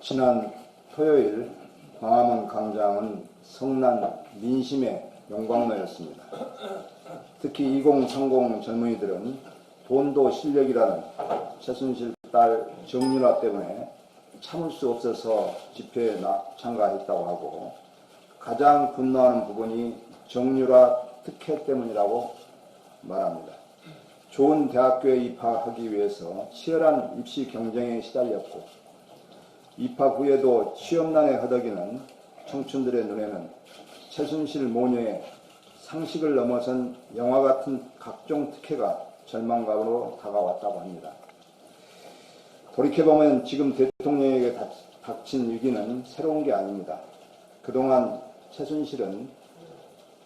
지난 토요일 광화문 광장은 성난 민심의 용광로였습니다. 특히 2030 젊은이들은 돈도 실력이라는 최순실 딸 정윤아 때문에 참을 수 없어서 집회에 참가했다고 하고, 가장 분노하는 부분이 정유라 특혜 때문이라고 말합니다. 좋은 대학교에 입학하기 위해서 치열한 입시 경쟁에 시달렸고, 입학 후에도 취업난에 허덕이는 청춘들의 눈에는 최순실 모녀의 상식을 넘어선 영화 같은 각종 특혜가 절망감으로 다가왔다고 합니다. 돌이켜보면 지금 대통령에게 닥친 위기는 새로운 게 아닙니다. 그동안 최순실은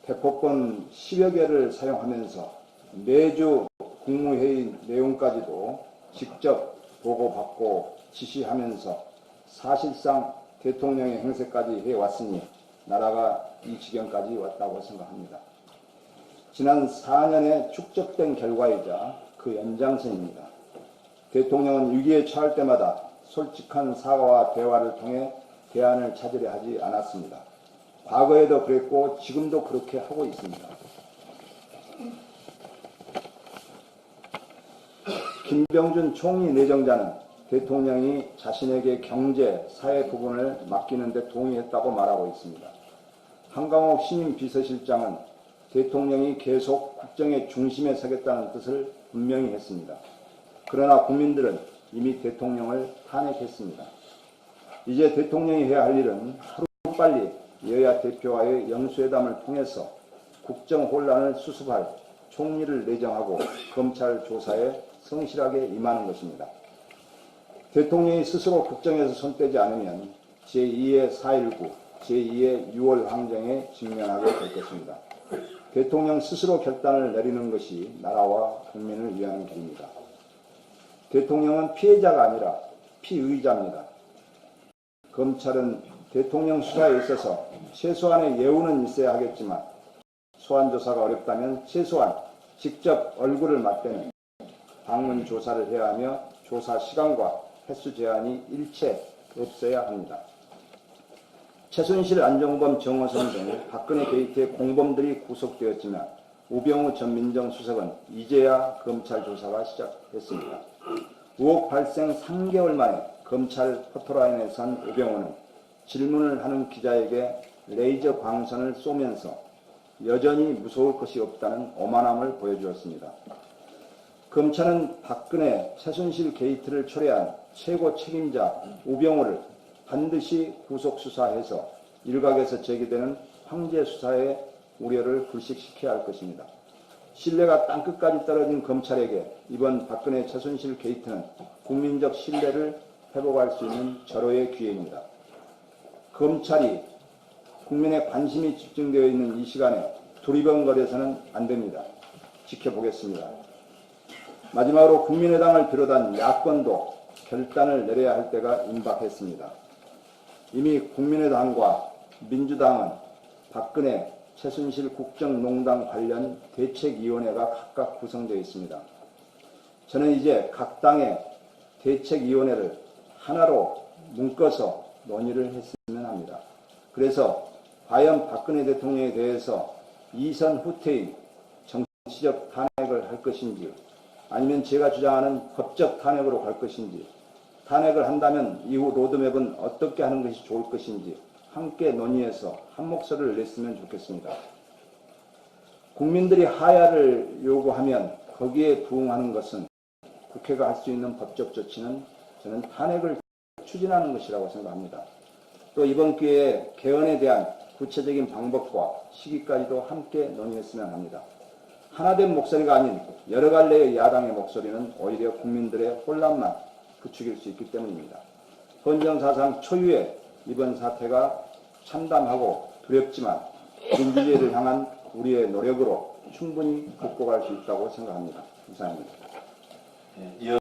대포권 10여 개를 사용하면서 매주 국무회의 내용까지도 직접 보고받고 지시하면서 사실상 대통령의 행세까지 해왔으니 나라가 이 지경까지 왔다고 생각합니다. 지난 4년에 축적된 결과이자 그 연장선입니다. 대통령은 위기에 처할 때마다 솔직한 사과와 대화를 통해 대안을 찾으려 하지 않았습니다. 과거에도 그랬고 지금도 그렇게 하고 있습니다. 김병준 총리 내정자는 대통령이 자신에게 경제, 사회 부분을 맡기는 데 동의했다고 말하고 있습니다. 한강옥 신임 비서실장은 대통령이 계속 국정의 중심에 서겠다는 뜻을 분명히 했습니다. 그러나 국민들은 이미 대통령을 탄핵했습니다. 이제 대통령이 해야 할 일은 하루빨리 여야 대표와의 영수회담을 통해서 국정 혼란을 수습할 총리를 내정하고 검찰 조사에 성실하게 임하는 것입니다. 대통령이 스스로 국정에서 손떼지 않으면 제2의 4.19, 제2의 6월 항쟁에 직면하게 될 것입니다. 대통령 스스로 결단을 내리는 것이 나라와 국민을 위한 길입니다. 대통령은 피해자가 아니라 피의자입니다. 검찰은 대통령 수사에 있어서 최소한의 예우는 있어야 하겠지만 소환 조사가 어렵다면 최소한 직접 얼굴을 맞대는 방문 조사를 해야 하며 조사 시간과 횟수 제한이 일체 없어야 합니다. 최순실, 안종범, 정호성 등 박근혜 게이트의 공범들이 구속되었지만 우병우 전 민정수석은 이제야 검찰 조사가 시작했습니다. 의혹 발생 3개월 만에 검찰 포토라인에 선 우병우는 질문을 하는 기자에게 레이저 광선을 쏘면서 여전히 무서울 것이 없다는 오만함을 보여주었습니다. 검찰은 박근혜, 최순실 게이트를 초래한 최고 책임자 우병우를 반드시 구속 수사해서 일각에서 제기되는 황제 수사의 우려를 불식시켜야 할 것입니다. 신뢰가 땅끝까지 떨어진 검찰에게 이번 박근혜, 최순실 게이트는 국민적 신뢰를 회복할 수 있는 절호의 기회입니다. 검찰이 국민의 관심이 집중되어 있는 이 시간에 두리번거려서는 안 됩니다. 지켜보겠습니다. 마지막으로 국민의당을 비롯한 야권도 결단을 내려야 할 때가 임박했습니다. 이미 국민의당과 민주당은 박근혜, 최순실 국정농단 관련 대책위원회가 각각 구성되어 있습니다. 저는 이제 각 당의 대책위원회를 하나로 묶어서 논의를 했으면 합니다. 그래서 과연 박근혜 대통령에 대해서 이선 후퇴인 정치적 탄핵을 할 것인지, 아니면 제가 주장하는 법적 탄핵으로 갈 것인지, 탄핵을 한다면 이후 로드맵은 어떻게 하는 것이 좋을 것인지 함께 논의해서 한 목소리를 냈으면 좋겠습니다. 국민들이 하야를 요구하면 거기에 부응하는 것은 국회가 할 수 있는 법적 조치는 저는 탄핵을 추진하는 것이라고 생각합니다. 또 이번 기회에 개헌에 대한 구체적인 방법과 시기까지도 함께 논의했으면 합니다. 하나된 목소리가 아닌 여러 갈래의 야당의 목소리는 오히려 국민들의 혼란만 부추길 수 있기 때문입니다. 헌정사상 초유의 이번 사태가 참담하고 두렵지만 민주주의를 향한 우리의 노력으로 충분히 극복할 수 있다고 생각합니다. 이상입니다.